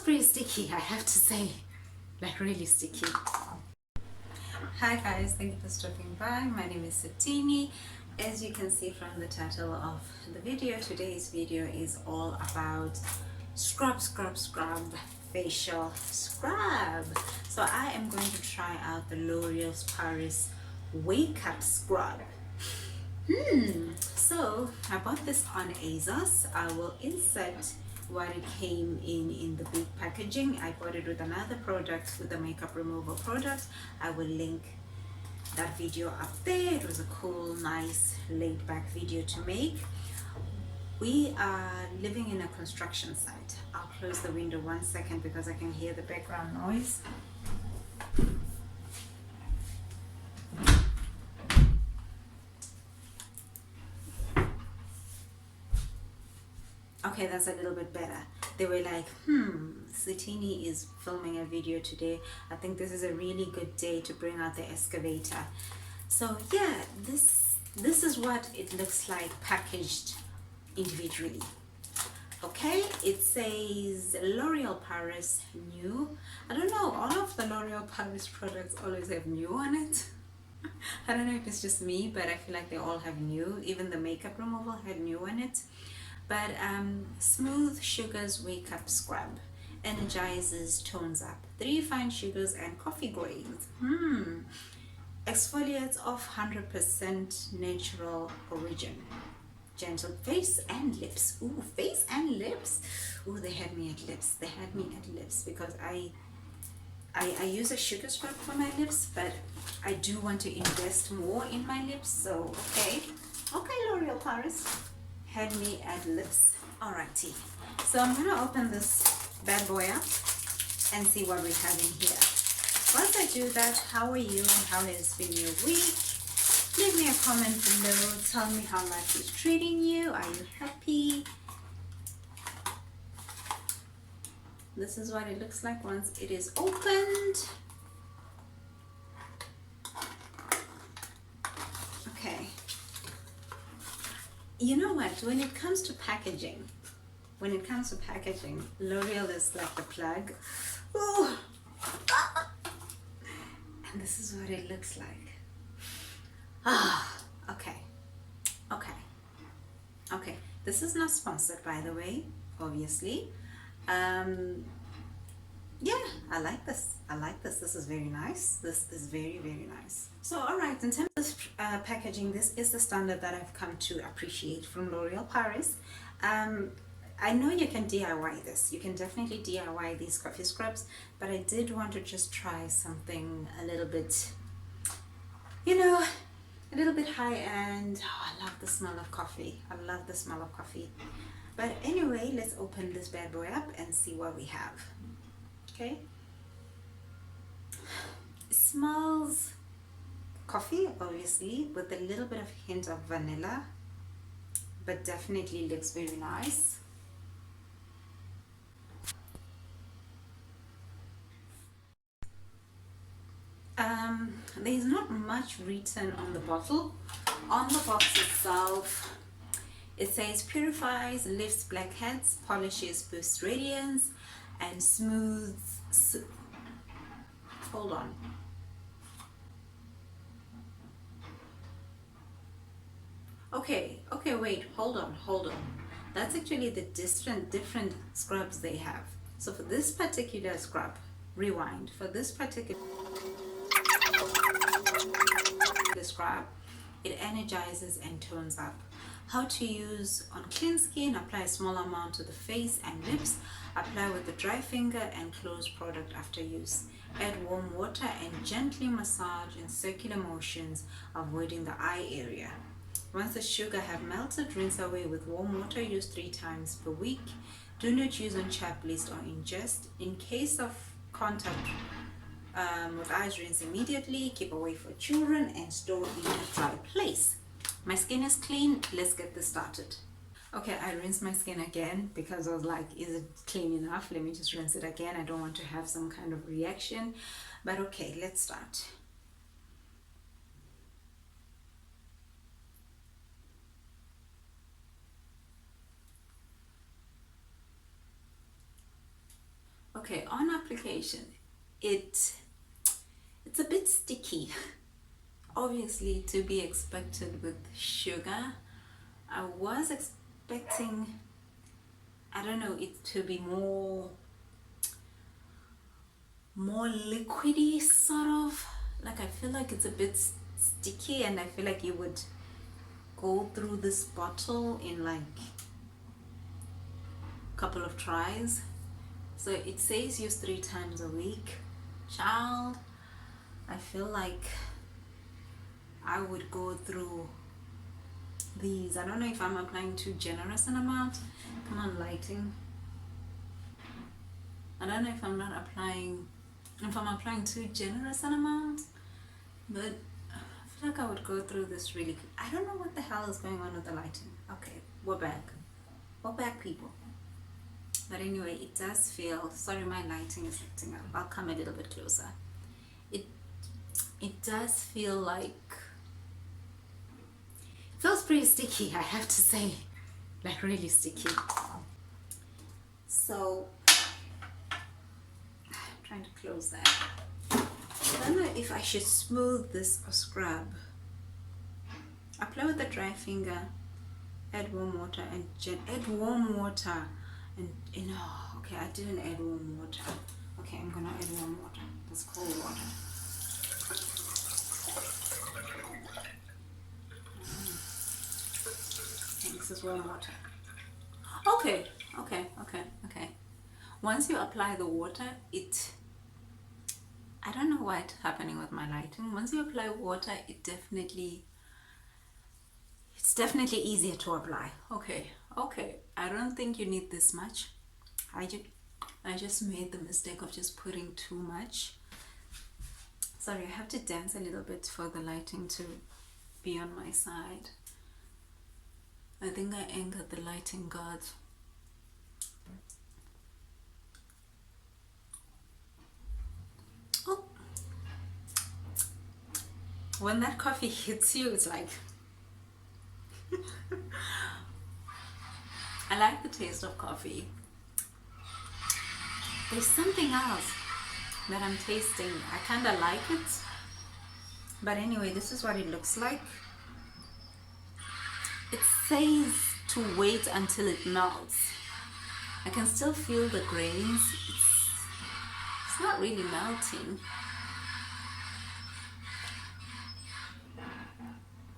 pretty sticky, I have to say, like really sticky. Hi guys, thank you for stopping by. My name is Satini. As you can see from the title of the video, today's video is all about scrub facial scrub. So I am going to try out the L'Oreal's Paris Wake Up Scrub. So I bought this on Asos. I will insert what it came in the big packaging. I bought it with another product, with the makeup removal product. I will link that video up there. It was a cool, nice, laid back video to make. We are living in a construction site. I'll close the window 1 second because I can hear the background noise. Okay, that's a little bit better. They were like, Satini is filming a video today. I think this is a really good day to bring out the excavator. So yeah, this is what it looks like packaged individually. Okay, it says Orealparis new. I don't know, all of the Orealparis products always have new on it. I don't know if it's just me, but I feel like they all have new. Even the makeup removal had new on it. But Smooth Sugars Wake Up Scrub energizes, tones up 3 fine sugars and coffee grains. Exfoliates of 100% natural origin. Gentle face and lips. Ooh, face and lips. Ooh, they had me at lips. They had me at lips because I use a sugar scrub for my lips, but I do want to invest more in my lips. So okay, Orealparis had me at lips. Alrighty, so I'm gonna open this bad boy up and see what we have in here. Once I do that, how are you and how has been your week? Leave me a comment below. Tell me how life is treating you. Are you happy? This is what it looks like once it is opened. Okay. You know what, when it comes to packaging, L'Oreal is like the plug. Ooh. And this is what it looks like. Okay. This is not sponsored, by the way, obviously. Yeah, I like this. This is very nice. This is very, very nice. So, all right, in terms of packaging, this is the standard that I've come to appreciate from Orealparis. I know you can DIY this. You can definitely DIY these coffee scrubs, but I did want to just try something a little bit, a little bit high-end. Oh, I love the smell of coffee. But anyway, let's open this bad boy up and see what we have. Okay. It smells coffee, obviously, with a little bit of hint of vanilla, but definitely looks very nice. There's not much written on the bottle. On the box itself, it says purifies, lifts blackheads, polishes, boosts radiance, and smooths. Hold on. Okay, wait, hold on. That's actually the different scrubs they have. So for this particular scrub, rewind. For this particular scrub, it energizes and tones up. How to use: on clean skin, apply a small amount to the face and lips. Apply with the dry finger and close product after use. Add warm water and gently massage in circular motions, avoiding the eye area. Once the sugar have melted, rinse away with warm water. Use 3 times per week. Do not use on chapped lips or ingest. In case of contact with eyes, rinse immediately. Keep away for children and store in a dry place. My skin is clean. Let's get this started. Okay, I rinsed my skin again because I was like, is it clean enough? Let me just rinse it again. I don't want to have some kind of reaction. But okay, let's start. Okay, on application, it's a bit sticky. Obviously, to be expected with sugar. I was expecting, I don't know, it to be more liquidy, sort of. Like, I feel like it's a bit sticky, and I feel like you would go through this bottle in like a couple of tries. So it says use 3 times a week. Child, I feel like I would go through these. I don't know if I'm applying too generous an amount. Come on, lighting. I don't know if I'm applying too generous an amount, but I feel like I would go through this really quick. I don't know what the hell is going on with the lighting. Okay, we're back. We're back, people. But anyway, it does feel, sorry, my lighting is acting up. I'll come a little bit closer. It does feel like, feels pretty sticky, I have to say, like really sticky. So I'm trying to close that. I don't know if I should smooth this or scrub. Apply with a dry finger, add warm water and okay, I didn't add warm water. Okay, I'm gonna add warm water. That's cold water. This is warm water. Okay. Once you apply the water, I don't know what's happening with my lighting. Once you apply water, it's definitely easier to apply. Okay. I don't think you need this much. I just made the mistake of just putting too much. Sorry, I have to dance a little bit for the lighting to be on my side. I think I angered the lighting gods. Oh, when that coffee hits you, it's like I like the taste of coffee. There's something else that I'm tasting. I kind of like it. But anyway, this is what it looks like. It says to wait until it melts. I can still feel the grains. It's not really melting.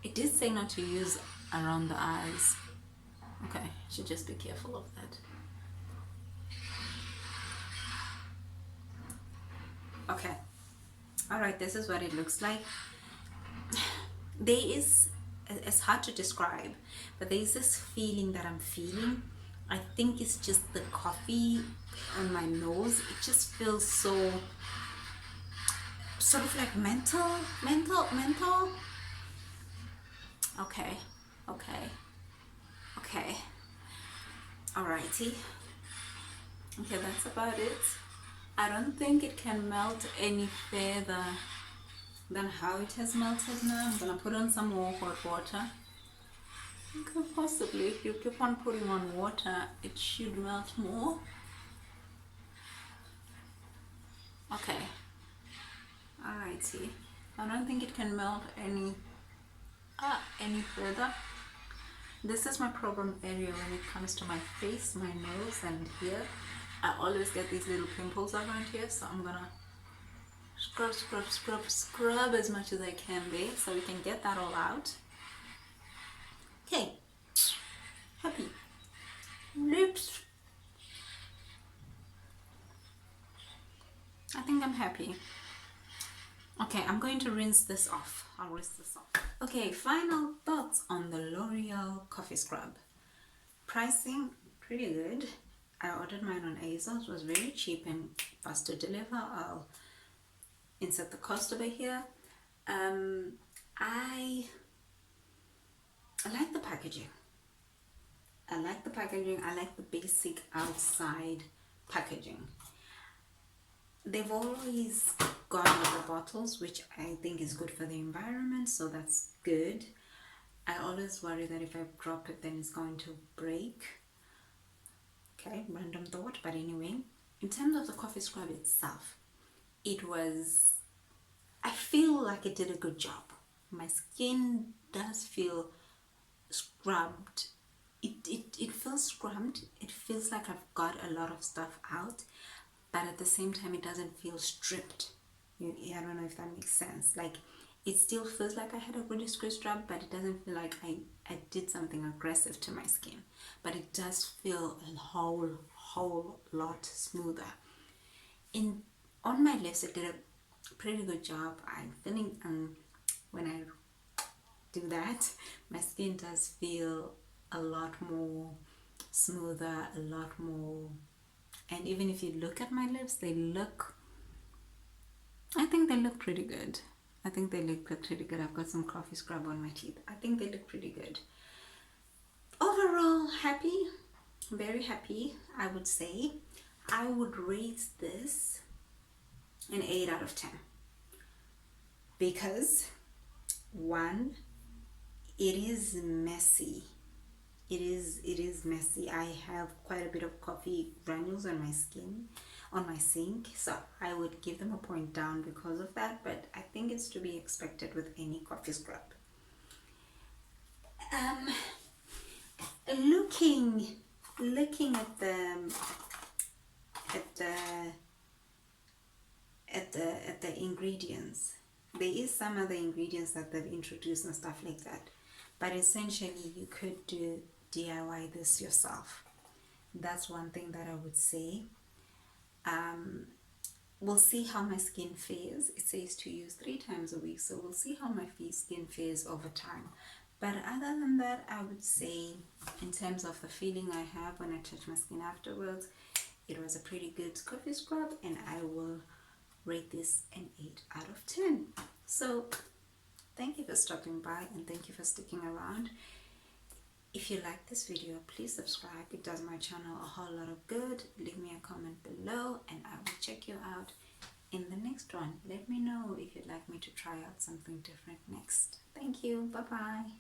It did say not to use around the eyes. Okay, should just be careful of that. Okay, all right, this is what it looks like. It's hard to describe, but there's this feeling that I'm feeling. I think it's just the coffee on my nose. It just feels so sort of like mental. Okay. Alrighty. Okay, that's about it. I don't think it can melt any further than how it has melted now. I'm gonna put on some more hot water. Okay, possibly if you keep on putting on water, it should melt more. Okay. Alrighty. I don't think it can melt any further. This is my problem area when it comes to my face, my nose, and here. I always get these little pimples around here, so I'm gonna scrub as much as I can there so we can get that all out. Okay, happy lips. I think I'm happy. Okay, I'm going to rinse this off. I'll rinse this off. Okay, final thoughts on the L'Oreal coffee scrub. Pricing, pretty good. I ordered mine on Asos. It was very cheap and fast to deliver. I'll insert the cost over here. I like the packaging. I like the basic outside packaging. They've always gone with the bottles, which I think is good for the environment, so that's good. I always worry that if I drop it, then it's going to break. Okay, random thought, but anyway, in terms of the coffee scrub itself, I feel like it did a good job. My skin does feel scrubbed. It feels scrubbed. It feels like I've got a lot of stuff out, but at the same time, it doesn't feel stripped. I don't know if that makes sense. Like, it still feels like I had a really good scrub, but it doesn't feel like I did something aggressive to my skin. But it does feel a whole lot smoother. On my lips, it did a pretty good job. I'm feeling when I do that, my skin does feel a lot more smoother, a lot more. And even if you look at my lips, I think they look pretty good. I've got some coffee scrub on my teeth. I think they look pretty good. Overall, happy, very happy, I would say. I would rate this an 8 out of 10 because, one, it is messy. It is messy. I have quite a bit of coffee granules on my skin, on my sink, so I would give them a point down because of that, but I think it's to be expected with any coffee scrub. Looking at the ingredients, there is some other ingredients that they've introduced and stuff like that, but essentially you could do DIY this yourself. That's one thing that I would say. We'll see how my skin fares. It says to use 3 times a week, so we'll see how my skin fares over time. But other than that, I would say, in terms of the feeling I have when I touch my skin afterwards, it was a pretty good coffee scrub, and I will rate this an 8 out of 10. So thank you for stopping by, and thank you for sticking around. If you like this video, please subscribe. It does my channel a whole lot of good. Leave me a comment below and I will check you out in the next one. Let me know if you'd like me to try out something different next. Thank you. Bye bye.